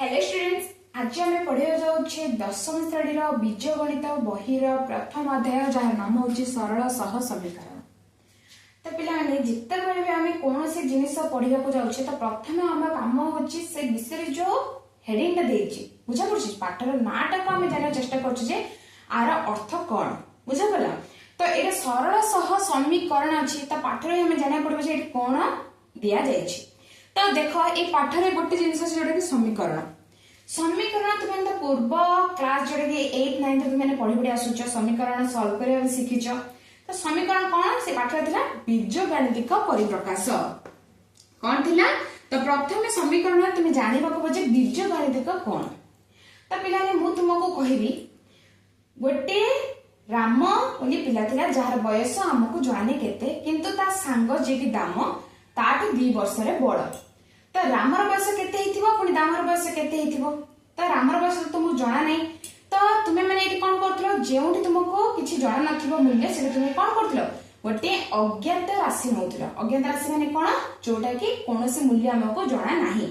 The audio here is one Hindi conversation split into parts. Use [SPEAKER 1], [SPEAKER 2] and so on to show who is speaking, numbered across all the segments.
[SPEAKER 1] हेलो स्टूडेंट्स, आज आम पढ़ा जाऊे दशम श्रेणी बीजगणित बहीर प्रथम अध्याय जार नाम हूँ सरल सह समीकरण। तो पे जिते भी आम कौन सी जिन पढ़ा जाऊे तो प्रथम आम कम हो विषय जो हेडिंग बुझा पड़ी पाठर नाटा को आम जाना चेष्टा कर आर अर्थ कौन बुझा पड़ा। तो ये सरल सह समीकरण अच्छी तो पाठर आम जाना पड़ो ये कौन दि जाए। तो देख ये पाठर गोटे जिन जोटा कि समीकरण समीकरण तुम्हें पूर्व क्लास जोटा कि 8 9 तुमने पढ़ी पढ़ी आसुच समीकरण सल्व कर शिखिच। तो समीकरण कौन से पाठ था बीजगणितिक परिप्रकाश कौन थिला। तो प्रथम समीकरण तुम्हें जाना खोजे बीजगणितिक कौन। तो पिलाने मु तुमको कहबी गोटे राम बोली पिला थिला जार बयस आमको जाने केते किंतु ता सांग जे कि दाम ताठू 2 वर्ष रे बड़। तो रामर बयस केते हिथिबो पुनी दामर बयस केते हिथिबो। तो रामर बयस तो तुमको जाना नहीं। तो तुम्हें माने एठी कोन करथलो जेउठी तुमको किछि जाना नथिबो मूल्य से तुम्हें कोन करथलो गोटे अज्ञात राशि नउथलो। अज्ञात राशि माने कोन जोटा कि कोनोसी मूल्य हमको जाना नाही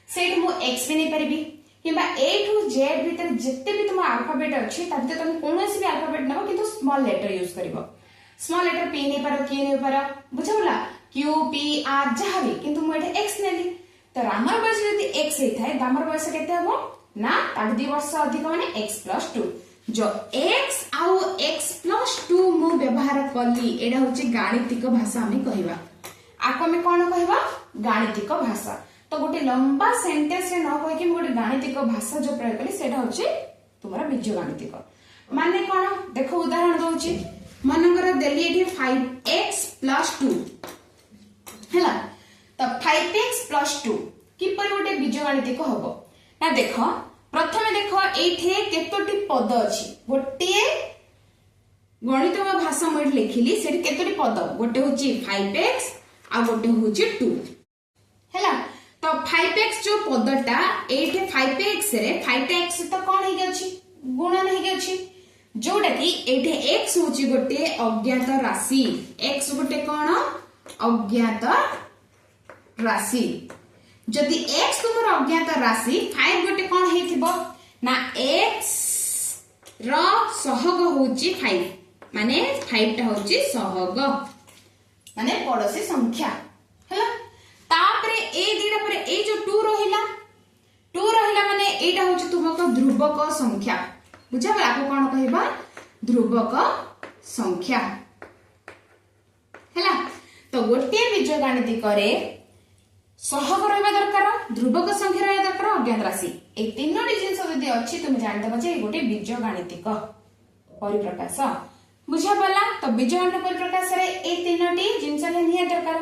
[SPEAKER 1] सेठी मु x पे नहीं परबी किबा a टू z भीतर जत्ते भी तुम अल्फाबेट अछि ता भीतर तुम कोनोसी भी अल्फाबेट नबो किंतु स्मॉल लेटर यूज करबो। स्मॉल लेटर p नहीं पारो k नहीं पारो बुझला q p r जहां भी किंतु मु एठे x नेली। तो रामर बयस यदि x हेथाय दामर बयस केते हबो ना तार 2 वर्ष अधिक माने x+2 जो x आउ x+2 मु व्यवहार कली एडा होची गाणितिक भाषा हमें कहबा। आको में कोन कहबा गाणितिक भाषा। तो गोटे लंबा सेंटेंस रे न कह कि गोटे गाणितिक भाषा जो प्रयोग कली सेटा होची तुम्हारा बीजगणितिक माने कोन। देखो उदाहरण दोची मनकर देली एठी 5x+2 हैला। तो 5x+2 किपर गोटे बीजगणितिक हबो ना। देख प्रथमे देख एठे केतोटी पद अछि गोटे गणित भाषा मैं लिखिली से केतोटी पद गोटे होची 5x आ गोटे होची 2 हैला। तो 5x जो पदटा एठे 5x रे 5x तो कोन हे गछि गुणन हे गछि जोटा कि एठे x होची गोटे अज्ञात राशि। x गोटे कोन अज्ञात राशि। जदि x तुमर अज्ञात राशि 5 गोटे कोन हेथिबो ना x रो सहग होची 5 माने 5 टा होची सहग माने पड़ोसी संख्या हैला। तापरे ए दिडा परे ए जो 2 रहिला माने एटा होची तुमको ध्रुवक संख्या बुझा गला। आपको कोन कहबा ध्रुवक संख्या हैला। तो गोटे बीजगणितिक रे सहग रहिबा दरकार ध्रुवक संख्या रहिबा दरकार अज्ञात राशि ए तीनोटी जिंस जदि अछि तुम जानदबो जे गोटे बीजगणितिक परिप्रकाश बुझा पला। तो बीजगणितिक परिप्रकाश रे ए तीनोटी जिंस रे निया दरकार।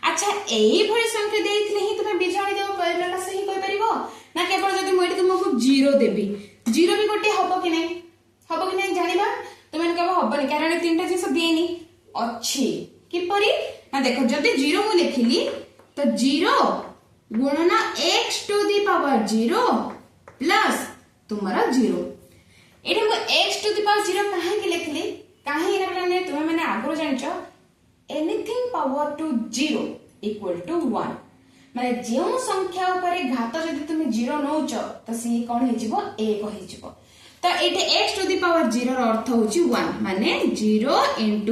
[SPEAKER 1] अच्छा एही भली संख्या देइथिले ही तुम बीजगणितिक परिप्रकाश ही कहि परिबो ना केवल जदि मोइटी तुमको 0 देबी 0 भी गोटे हबो कि नहीं जानिबा तुमन कहबो हबनी कारण ए तीनटा जिंस देनी अछि किपरि ना। देखो जदि 0 मु लिखिली तो 0 गुणन x⁴ प्लस तुम्हारा 0 एठी मु x⁴ काहे के लिखली काहे एना माने तुमे माने आगरो जानचो anything power to 0 equal to 1 माने जेउ संख्या ऊपर घात जदि तुमे 0 नउच तो सी कोन हे जिवो 1 हे जिवो। तो एठी x⁴ रो अर्थ होची 1 माने 0 * 1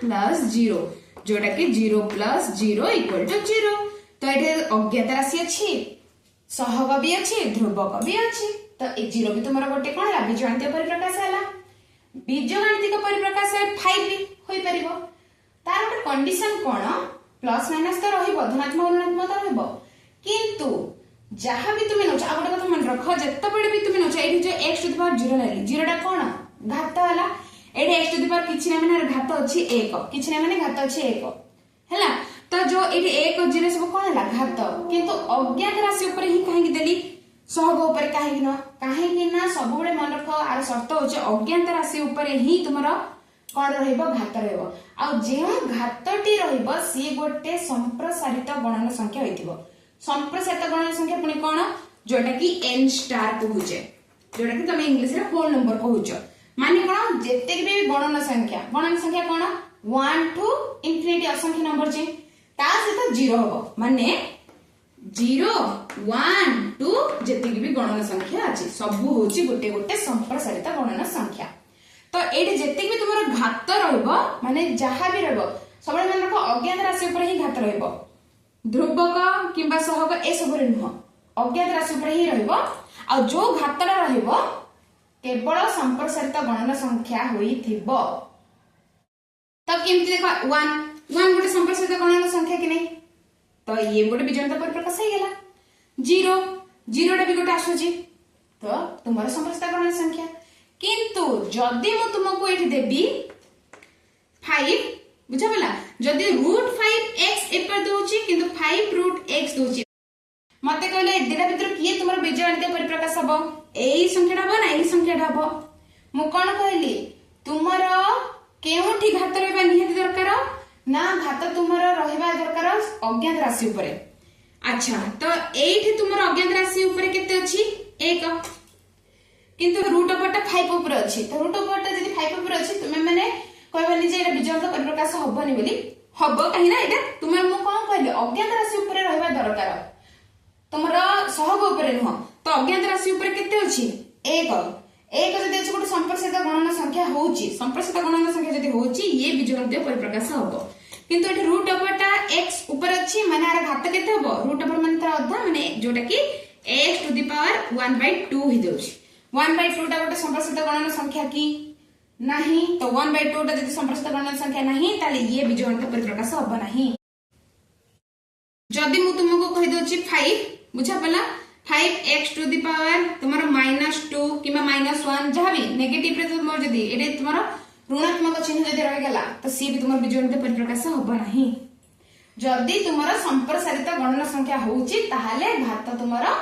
[SPEAKER 1] + 0 जोटा कि 0 + 0 इक्वल टू 0। तो ये अज्ञात राशि अच्छी सहग भी अच्छी ध्रुवक भी अच्छी। तो ए 0 भी तुम्हारा गोटे कौन है बीजगणितिक परिप्रकाश है। बीजगणितिक परिप्रकाश 5 भी होई परिबो तार गोटे कंडीशन कौन प्लस माइनस तो रहिबो धनात्मक ऋणात्मक तो रहिबो किंतु जहां भी तुम नोच आ गोटे कथा मन रख जत्ते बडे भी तुम नोच एठी जो x⁴ नेली 0 टा कौन घात हला एठी x⁴ किछि ना माने घात अछि 1 किछि ना माने घात अछि 1 हैला। तो जो एठी 1 0 सब कोन हला घात किंतु अज्ञात राशि ऊपर ही काहे कि देली सहग ऊपर काहे कि ना सब बडे मन रख आर शर्त होचे अज्ञात राशि ऊपर ही तुमरा कोन रहइबो घात रहइबो आ जे घातटी रहइबो सी गोटे संप्रसारित गणन संख्या होइतिबो। संप्रसारित गणन संख्या पुनी कोन जोटा कि n स्टार कहूचे जोटा कि तुम इंग्लिश रे होल नंबर कहूचो माने कोन जेते भी गणन संख्या कोन 1 टू इंफिनिटी असंख्य नंबर जे ता सहित 0 हबो माने 0 1 2 जेति गणन संख्या अछि सबु होची गोटे गोटे संप्रसारित गणन संख्या। तो एठी जेतिक भी तुमर घात रहइबो माने जहा भी रहइबो सबले मन रखो अज्ञात राशि ऊपर ही घात रहइबो, ध्रुवक किंबा सहग ए सब रे नुह, अज्ञात राशि ऊपर ही रहइबो। आ जो घातरा रहइबो केवल संप्रसारित गणन संख्या होइथिबो। तब केमति देखो 1 गोटे संप्रसारित गणन संख्या कि नहीं, तो ये गोटे बीजगणित परिप्रकाश हे गेला। 0 टा भी गोटे आसुची तो तुम्हारा संप्रसारित गणन संख्या। किंतु जदि मु तुमको एठी देबी 5 बुझा पला, जदि √5x एपर दोची किंतु 5√x दोची, मते कहले दिरा भितर किए तुम्हारा बीजगणित परिप्रकाश हबो, एई संख्याटा हबो ना एई संख्याटा हबो। मु कोन कहली तुम्हारा केउठी घात रहबा निहाती दरकार ना, घात तुम्हारा रहबा दरकार अज्ञात राशि ऊपर। अच्छा तो एठी तुम्हारा अज्ञात राशि ऊपर केते अछि 1, किंतु रूट ओवर टा 5 ऊपर अछि। तो रूट ओवर टा जदि 5 ऊपर अछि तुमे माने कहबनी जे एटा बीजगणित परिप्रकाश हबनी बोली, हबो काहे ना एटा तुमे मु कोन कहली अज्ञात राशि ऊपर रहबा दरकार, तुम्हारा सहग ऊपर नुह। तो अज्ञात राशि ऊपर केते अछि 1 जदि अछि गोटे संप्रसारित गणन संख्या होउची, संप्रसारित गणन संख्या जदि होउची ये बीजगणित परिप्रकाश हबो। किंतु एठी रूट ओवर टा x ऊपर अछि माने आर घात केते हबो, रूट ओवर माने तार अधा माने जोटा कि x टू द पावर 1/2 हि देउची। 1/2 टा गोटे संप्रसारित गणन संख्या की नाही, तो 1/2 टा जदि संप्रसारित गणन संख्या नाही ताले ये बीजगणित परिप्रकाश हबो नाही। जदि मु तुमको कहि दोची 5 बुझा पला, 5x टू द पावर तुम्हारा -2 किबा -1 जहा भी नेगेटिव रे तुम जदि एटे तुम्हारा ऋणात्मक चिन्ह जदि रह गेला तो सी भी तुम्हारा बीजगणित परिप्रकाश हबो नाही। जदि तुम्हारा संप्रसारित गणन संख्या होउची ताहाले घात तुम्हारा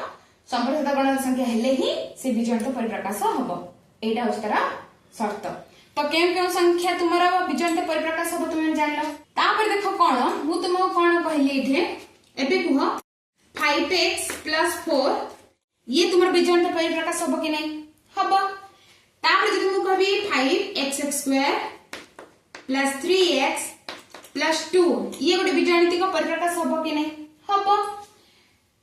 [SPEAKER 1] संप्रसारित गणन संख्या हेले ही से बीजगणित परिप्रकाश हबो, एटा उस्तारा शर्त। तो केउ संख्या तुम्हारा बीजगणित परिप्रकाश हबो तुम जानलो। तापर देखो कोन मु तुमको कोन कहली एठे एबे कुह 5x + 4 ये तुम्हारा बीजगणित परिप्रकाश हबो कि नहीं, हबो। तापर जदि मु कहबी 5x² + 3x + 2 ये गोटे बीजगणित परिप्रकाश हबो कि नहीं, हबो।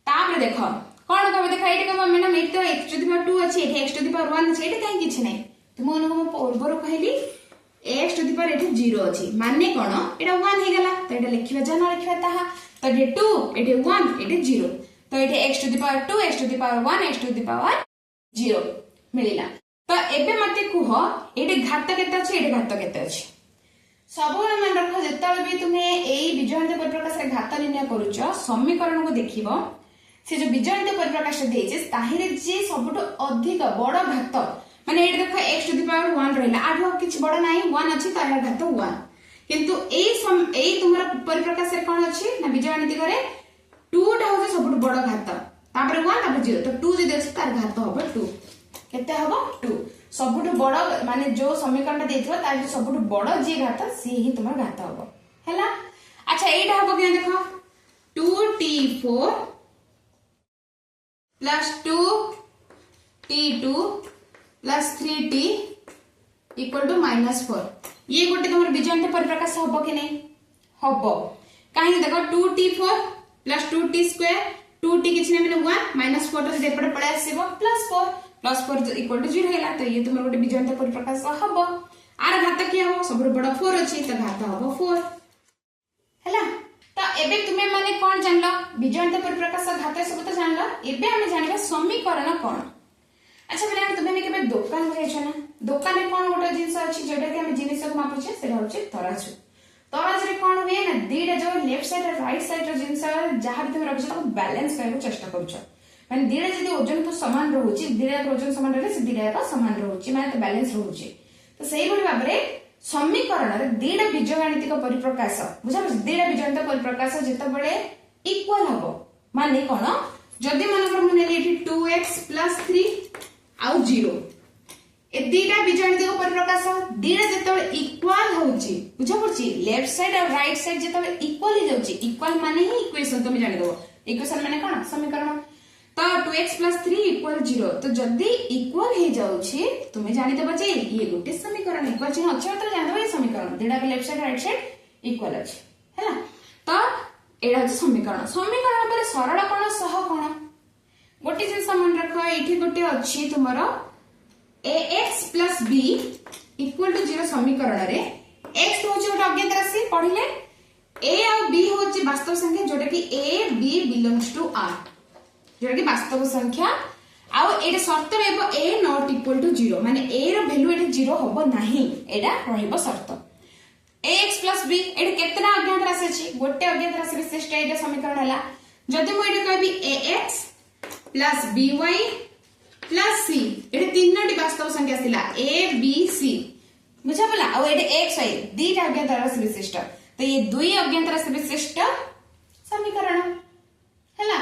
[SPEAKER 1] तापर देखो कोन कहबे देखो एठी कहबो मैडम एठी तो x⁴ अछि, एठी x⁴ अछि, एठी काहे किछ नहीं। तुम अनुको पूर्वरो कहली x⁴ एठी 0 अछि माने कोन एटा 1 हे गेला, तो एटा लिखिबा जाना लिखिबा ताहा, तो एठी 2 एठी 1 एठी 0, तो एठी x⁴ x⁴ x⁴ 0 मिलिला। तो एबे मते कुह एठी घात केते अछि, एठी घात केते अछि। सबले मन रखो जेतले भी तुमे एई बीजगणित परिप्रकाश रे घात निर्णय करूछ समीकरण को देखिबो, से जो बीजगणित परिप्रकाश देइछे ताहिरे जे सबटो अधिक बड़ घात माने एठी देखो x⁴ 1 रहला, आठो किछ बड़ नाही 1 अछि तार घात 1। किंतु एई तुमरा परिप्रकाश रे कोन अछि ना बीजगणित करे 2 टा होजे सबटो बड़ घात, तापर 1 तापर 0, तो 2 जे अछि तार घात होबो 2, केते होबो 2। सबटो बड़ माने जो समीकरण देइथो तार जो सबटो बड़ जे घात से ही तुमर घात होबो हैला। अच्छा एटा होबो कि देखो 2t4 + 2t2 + 3t = -4 ये गोटे तुमर बीजगणित परिप्रकाश हबो कि नहीं, हबो। काहे देखो 2t4 + 2t², 2t किछ नै माने 1 -4 रे एपटे पळे आसीबो +4 +4 = 0 हैला, तो ये तुमर गोटे बीजगणित परिप्रकाश हबो। आर घात कि हबो सबरो बड़ 4 अछि, तो घात हबो 4 हैला। तो एबे तुमे माने कोन जानलो बीजगणित परिप्रकाश घात सब तो जानलो, एबे हम जानिबा समीकरण कोन। अच्छा बेटा तुमे केबे दुकान में जाइछ ना, दुकान में कोन गोटे जिंस अछि जेटा कि हम जिनिस को मापुछे सेटा होछि तराजू। तराजू रे कोन हुए ना दीटा जो लेफ्ट साइड और राइट साइड रो जिंस जहां भी तुम रखछ ताको बैलेंस करबो चेष्टा करूछ, माने दीटा जदी ओजन तो समान रहउची, दीटा ओजन समान रहले से दीटा का समान रहउची माने तो बैलेंस रहउची। तो सेही बडी बाबरे समीकरण रे दीटा बीजगणित परिप्रकाश बुझा दीटा बीजगणित परिप्रकाश जेते बडे इक्वल हबो माने कोन जदी मानकर मने एठी 2x + 3 आउ 0 ए दीटा बीजगणित परिप्रकाश दीटा जेते इक्वल होउची बुझा पड़ची, लेफ्ट साइड और राइट साइड जेते इक्वल ही जाउची, इक्वल माने ही इक्वेशन तुम जानि दबो, इक्वेशन माने कोन समीकरण। तो 2x + 3 = 0, तो जदी इक्वल हे जाउची तुमे जानि दबो जे ये गोटे समीकरण इक्वल चिन्ह अछि मतलब जानि दबो ये समीकरण दीटा के left side right side equal अछि हैला। तो एडा समीकरण समीकरण पर सरल कोन सह कोन गोटे जिंस मन रखो ये गोटे अच्छी तुमर ax plus b equal to 0 समीकरण रे x होची गोटे अज्ञात राशि पढ़िले a और b होची वास्तव संख्या जोटा कि a b belongs to r जोटा कि वास्तव संख्या आउ एटा शर्त रहबो a नॉट इक्वल टू 0 माने a रो वैल्यू एटा 0 होबो नाही एटा रहबो शर्त ax प्लस b एटा केतना अज्ञात राशि अछि गोटे अज्ञात राशि विशिष्ट एटा समीकरण हला जदि मु एटा कहबी ax plus by plus c एटा तीनटी वास्तव संख्या थिला a b c बुझा बोला और एटा x y दीटा अज्ञात राशि विशिष्ट तो ये दुई अज्ञात राशि विशिष्ट समीकरण हैला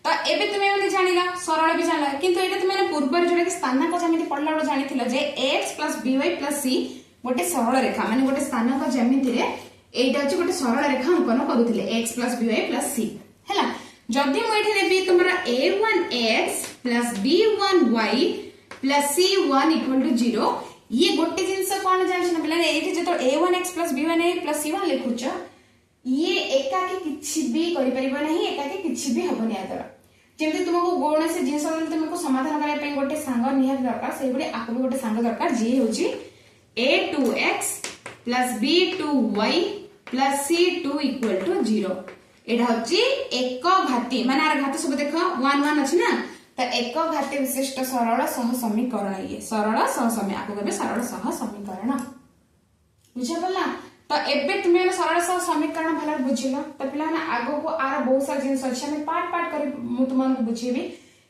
[SPEAKER 1] तो एबे तुमे माने जानिला सरल भी जानला किंतु एटा तुमे पूर्व जोडा कि स्थानांक ज्यामिति पढला बेला जानिथिलो जे x plus by plus c गोटे सरल रेखा माने गोटे स्थानांक ज्यामिति रे एटा अछि गोटे सरल रेखा अंकन करूथिले x plus by plus c हैला जदि मु एठी लेबी तुमरा a1x plus b1y plus c1 equal to 0 ये गोटे जिंस कोन जानि ना पिला एठी जतो a1x plus b1y plus c1 लिखुछ ये एकाकी किछि भी करि परिबो नाही एकाकी किछि भी हबो नै आदर जेमति तुमको गोण से जिंस तुमको समाधान करै पे गोटे संग निहात दरकार सेहि बडे आपको गोटे संग दरकार जे होची a2x plus b2y plus c2 equal to 0 एटा होची एक घाती माने आर घात सब देखो 1 1 अछि ना तो एक घाती विशिष्ट सरल सह समीकरण ये सरल सह समी आपको कहबे सरल सह समीकरण बुझा पड़ला तो एबे तुमे सरल सह समीकरण भला बुझिलो तो पिला ना आगो को आर बहुत सारा जिंस अछि हम पार्ट पार्ट करी मु तुमन को बुझेबी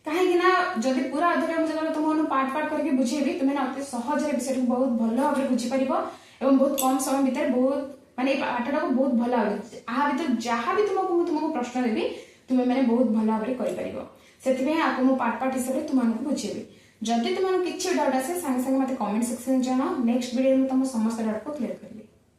[SPEAKER 1] काहे कि ना जदि पूरा अध्ययन हम जदि तुमन पार्ट पार्ट करके बुझेबी तुमे ना अति सहज रे विषय को बहुत भलो भाबे बुझी परिबो एवं बहुत कम समय भीतर बहुत माने पाठटा को बहुत भलो भाबे आ भीतर जहां भी तुमको प्रश्न देबी तुमे माने बहुत भलो भाबे करि परिबो सेति में आपको मु पार्ट पार्ट हिसाब रे तुमन को बुझेबी जदि तुमन किछि डाउट आसे संग संग मते कमेंट सेक्शन में जाना नेक्स्ट वीडियो में तुम समस्त डाउट को क्लियर करिबे।